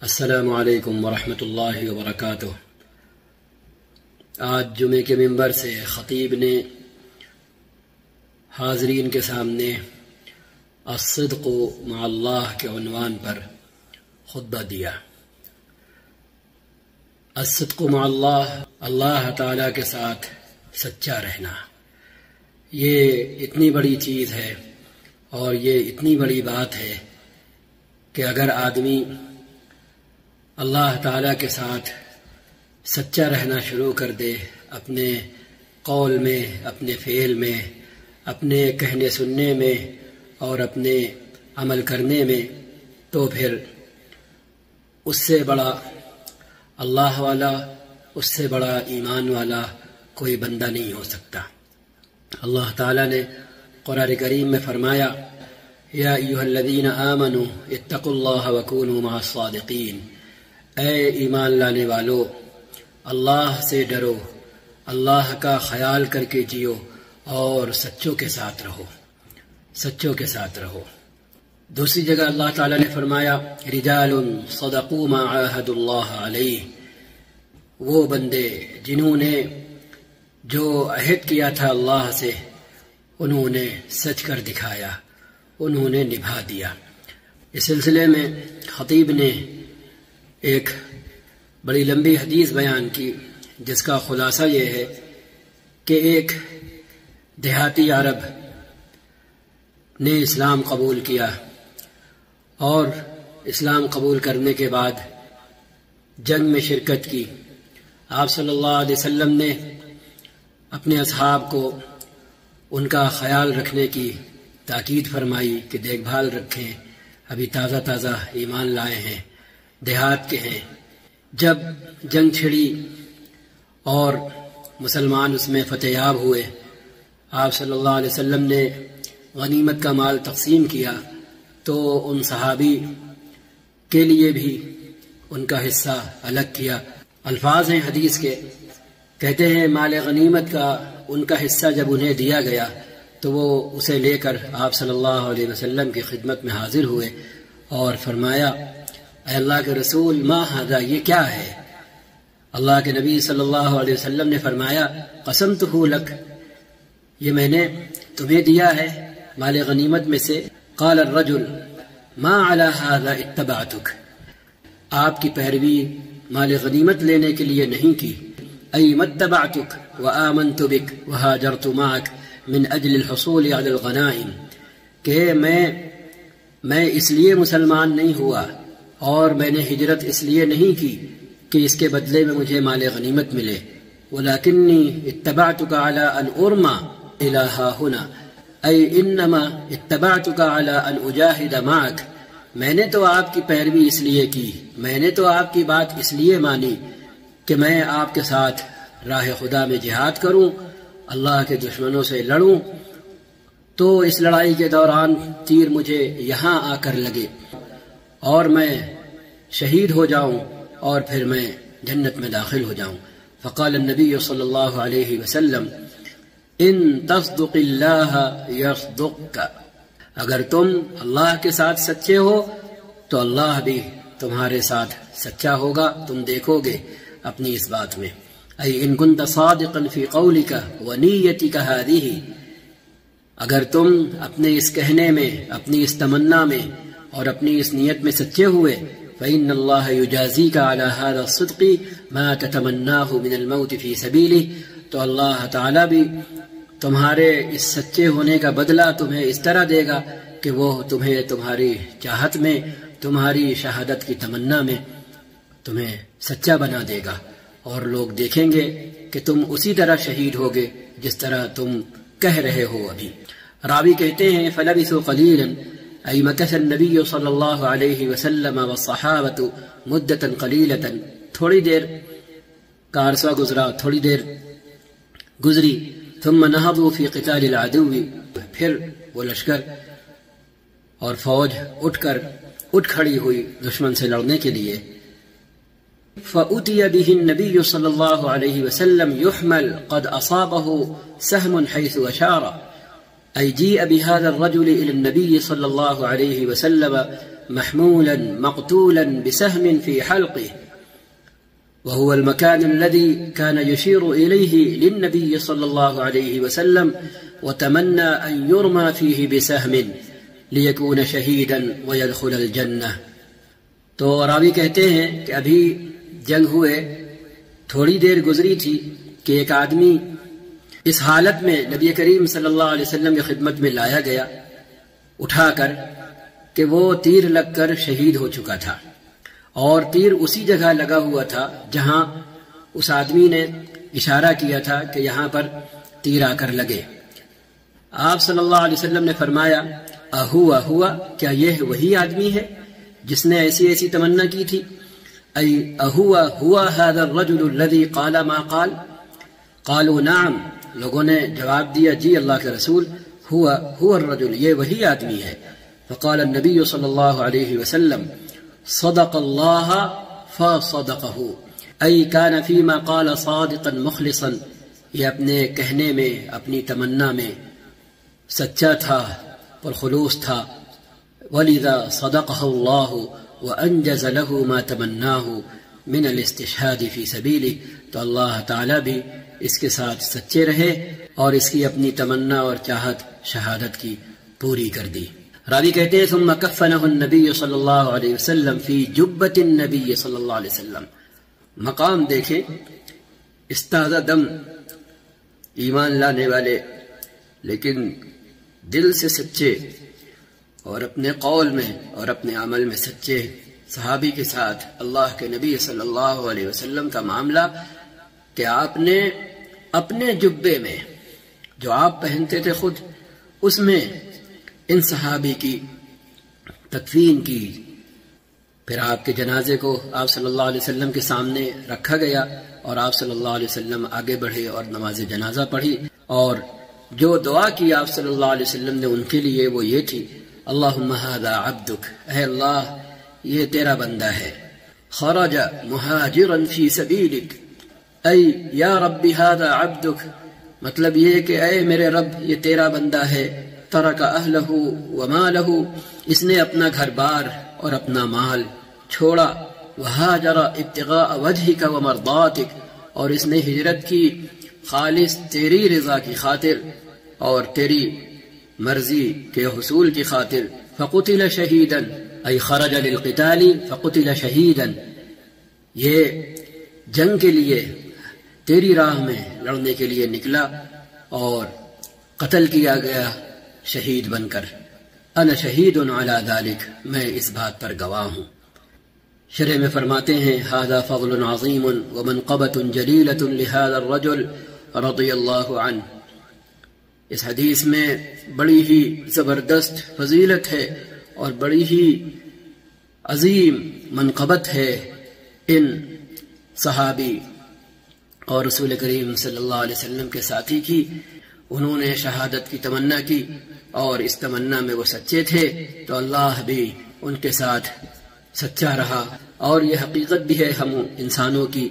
السلام علیکم ورحمۃ اللہ وبرکاتہ۔ آج جمعے کے منبر سے خطیب نے حاضرین کے سامنے الصدق مع اللہ کے عنوان پر خطبہ دیا۔ الصدق مع اللہ، اللہ تعالیٰ کے ساتھ سچا رہنا، یہ اتنی بڑی چیز ہے اور یہ اتنی بڑی بات ہے کہ اگر آدمی اللہ تعالیٰ کے ساتھ سچا رہنا شروع کر دے، اپنے قول میں، اپنے فعل میں، اپنے کہنے سننے میں اور اپنے عمل کرنے میں، تو پھر اس سے بڑا اللہ والا، اس سے بڑا ایمان والا کوئی بندہ نہیں ہو سکتا۔ اللہ تعالیٰ نے قرآن کریم میں فرمایا، یا ایھا الذین آمنوا اتقوا اللہ وکونوا مع الصادقین، اے ایمان لانے والو، اللہ سے ڈرو، اللہ کا خیال کر کے جیو اور سچوں کے ساتھ رہو، سچوں کے ساتھ رہو۔ دوسری جگہ اللہ تعالیٰ نے فرمایا، رجال صدقوا ما عاہدوا اللہ علیہ، وہ بندے جنہوں نے جو عہد کیا تھا اللہ سے انہوں نے سچ کر دکھایا، انہوں نے نبھا دیا۔ اس سلسلے میں خطیب نے ایک بڑی لمبی حدیث بیان کی، جس کا خلاصہ یہ ہے کہ ایک دیہاتی عرب نے اسلام قبول کیا اور اسلام قبول کرنے کے بعد جنگ میں شرکت کی۔ آپ صلی اللہ علیہ وسلم نے اپنے اصحاب کو ان کا خیال رکھنے کی تاکید فرمائی کہ دیکھ بھال رکھیں، ابھی تازہ تازہ ایمان لائے ہیں، دیہات کے ہیں۔ جب جنگ چھڑی اور مسلمان اس میں فتح یاب ہوئے، آپ صلی اللہ علیہ وسلم نے غنیمت کا مال تقسیم کیا تو ان صحابی کے لیے بھی ان کا حصہ الگ کیا۔ الفاظ ہیں حدیث کے، کہتے ہیں مال غنیمت کا ان کا حصہ جب انہیں دیا گیا تو وہ اسے لے کر آپ صلی اللہ علیہ وسلم کی خدمت میں حاضر ہوئے اور فرمایا، اے اللہ کے رسول، ما ھذا، یہ کیا ہے؟ اللہ کے نبی صلی اللہ علیہ وسلم نے فرمایا، قسمتہ لک، یہ میں نے تمہیں دیا ہے مال غنیمت میں سے۔ قال الرجل ما علی ھذا اتبعتک، آپ کی پیروی مال غنیمت لینے کے لیے نہیں کی۔ ای متبعتک وآمنت بک وہاجرت معک من اجل الحصول علی الغنائم، کہ میں اس لیے مسلمان نہیں ہوا اور میں نے ہجرت اس لیے نہیں کی کہ اس کے بدلے میں مجھے مال غنیمت ملے، ولکنی اتبعتک علی ان ارمی الی ھاہنا، ای انما اتبعتک علی ان اجاہد معک، میں نے تو آپ کی پیروی اس لیے کی، میں نے تو آپ کی بات اس لیے مانی کہ میں آپ کے ساتھ راہ خدا میں جہاد کروں، اللہ کے دشمنوں سے لڑوں، تو اس لڑائی کے دوران تیر مجھے یہاں آ کر لگے اور میں شہید ہو جاؤں اور پھر میں جنت میں داخل ہو جاؤں۔ فقال النبی صلی اللہ علیہ وسلم، ان تصدق اللہ یصدقک، اگر تم اللہ کے ساتھ سچے ہو تو اللہ بھی تمہارے ساتھ سچا ہوگا، تم دیکھو گے اپنی اس بات میں۔ ای ان کنت صادقا فی قولک ونیتک ہذہ، اگر تم اپنے اس کہنے میں، اپنی اس تمنا میں اور اپنی اس نیت میں سچے ہوئے، فإن اللہ یجازیک علی ھذا الصدق ما تتمناہ من الموت فی سبیلہ، تو اللہ تعالیٰ بھی تمہارے اس سچے ہونے کا بدلہ تمہیں اس طرح دے گا کہ وہ تمہیں تمہاری چاہت میں، تمہاری شہادت کی تمنا میں تمہیں سچا بنا دے گا، اور لوگ دیکھیں گے کہ تم اسی طرح شہید ہوگے جس طرح تم کہہ رہے ہو ابھی۔ راوی کہتے ہیں، فلبثوا قلیلا، ای مکث النبی صلی اللہ علیہ وسلم والصحابۃ مدۃ قلیلۃ، تھوڑی دیر کا عرصہ گزرا، تھوڑی دیر گزری، ثم نہضوا فی قتال العدو، پھر وہ لشکر اور فوج اٹھ کھڑی ہوئی دشمن سے لڑنے کے لیے۔ فأتي به النبي صلى الله عليه وسلم يحمل قد أصابه سهم حيث أشار، أي جيء بهذا الرجل إلى النبي صلى الله عليه وسلم محمولا مقتولا بسهم في حلقه، وهو المكان الذي كان يشير إليه للنبي صلى الله عليه وسلم وتمنى أن يرمى فيه بسهم ليكون شهيدا ويدخل الجنة۔ تو راوی کہتے ہیں کہ ابھی جنگ ہوئے تھوڑی دیر گزری تھی کہ ایک آدمی اس حالت میں نبی کریم صلی اللہ علیہ وسلم کی خدمت میں لایا گیا اٹھا کر کہ وہ تیر لگ کر شہید ہو چکا تھا، اور تیر اسی جگہ لگا ہوا تھا جہاں اس آدمی نے اشارہ کیا تھا کہ یہاں پر تیر آ کر لگے۔ آپ صلی اللہ علیہ وسلم نے فرمایا اہوا کیا یہ وہی آدمی ہے جس نے ایسی ایسی تمنا کی تھی؟ ای اہوا هذا الرجل الذي قال ما قال؟ قالوا نعم، لوگوں نے جواب دیا جی اللہ کے رسول، هو الرجل، یہ وہی آدمی ہے۔ فقال النبی صلی اللہ علیہ وسلم صدق اللہ فصدقہ، ای کان فیما قال صادقا مخلصا، یہ اپنے کہنے میں اپنی تمنا میں سچا تھا اور خلوص تھا۔ ولذا صدقه اللہ وانجز له ما تمناه من الاستشهاد في سبیلہ، تو اللہ تعالی بھی اس کے ساتھ سچے رہے اور اس کی اپنی تمنا اور چاہت شہادت کی پوری کر دی۔ راوی کہتے ہیں ثم کفنه النبی صلی اللہ علیہ وسلم فی جبۃ النبی صلی اللہ علیہ وسلم۔ مقام دیکھیں، استازہ دم ایمان لانے والے لیکن دل سے سچے اور اپنے قول میں اور اپنے عمل میں سچے صحابی کے ساتھ اللہ کے نبی صلی اللہ علیہ وسلم کا معاملہ کہ آپ نے اپنے جبے میں جو آپ پہنتے تھے خود، اس میں ان صحابی کی تکفین کی، پھر آپ کے جنازے کو آپ صلی اللہ علیہ وسلم کے سامنے رکھا گیا اور آپ صلی اللہ علیہ وسلم آگے بڑھے اور نماز جنازہ پڑھی، اور جو دعا کی آپ صلی اللہ علیہ وسلم نے ان کے لیے وہ یہ تھی اللہم ھذا عبدک، اے اللہ یہ تیرا بندہ ہے، خرج مہاجرا فی سبیلک، اے یا رب ھذا عبدک، مطلب یہ کہ اے میرے رب یہ تیرا بندہ ہے، ترک اہلہ ومالہ، اس نے اپنا گھر بار اور اپنا مال چھوڑا، وہاجر ابتغاء وجہک ومرضاتک، اور اس نے ہجرت کی خالص تیری رضا کی خاطر اور تیری مرضی کے حصول کی خاطر، فقتل شہیدا، ای خرج للقتال فقتل شہیدا، یہ جنگ کے لیے تیری راہ میں لڑنے کے لیے نکلا اور قتل کیا گیا شہید بن کر۔ انا شہید علی ذلک، میں اس بات پر گواہ ہوں۔ شرح میں فرماتے ہیں ھذا فضل عظیم ومنقبۃ جلیلۃ لہذا الرجل رضی اللہ عنہ، اس حدیث میں بڑی ہی زبردست فضیلت ہے اور بڑی ہی عظیم منقبت ہے ان صحابی اور رسول کریم صلی اللہ علیہ وسلم کے ساتھی کی۔ انہوں نے شہادت کی تمنا کی اور اس تمنا میں وہ سچے تھے تو اللہ بھی ان کے ساتھ سچا رہا، اور یہ حقیقت بھی ہے ہم انسانوں کی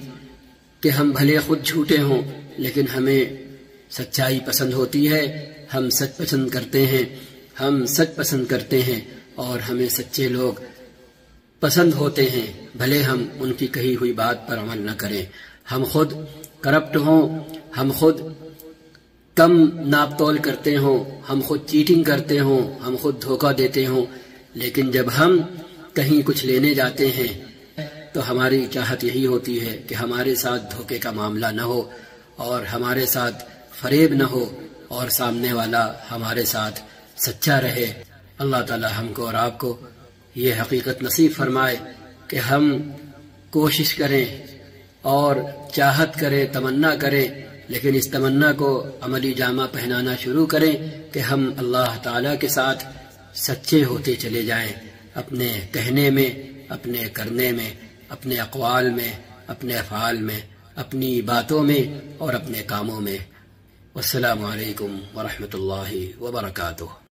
کہ ہم بھلے خود جھوٹے ہوں لیکن ہمیں سچائی پسند ہوتی ہے، ہم سچ پسند کرتے ہیں، ہم سچ پسند کرتے ہیں اور ہمیں سچے لوگ پسند ہوتے ہیں، بھلے ہم ان کی کہی ہوئی بات پر عمل نہ کریں، ہم خود کرپٹ ہوں، ہم خود کم ناپ تول کرتے ہوں، ہم خود چیٹنگ کرتے ہوں، ہم خود دھوکہ دیتے ہوں، لیکن جب ہم کہیں کچھ لینے جاتے ہیں تو ہماری چاہت یہی ہوتی ہے کہ ہمارے ساتھ دھوکے کا معاملہ نہ ہو اور ہمارے ساتھ فریب نہ ہو اور سامنے والا ہمارے ساتھ سچا رہے۔ اللہ تعالی ہم کو اور آپ کو یہ حقیقت نصیب فرمائے کہ ہم کوشش کریں اور چاہت کریں، تمنا کریں، لیکن اس تمنا کو عملی جامہ پہنانا شروع کریں کہ ہم اللہ تعالی کے ساتھ سچے ہوتے چلے جائیں، اپنے کہنے میں، اپنے کرنے میں، اپنے اقوال میں، اپنے افعال میں، اپنی باتوں میں اور اپنے کاموں میں۔ والسلام علیکم ورحمۃ اللہ وبرکاتہ۔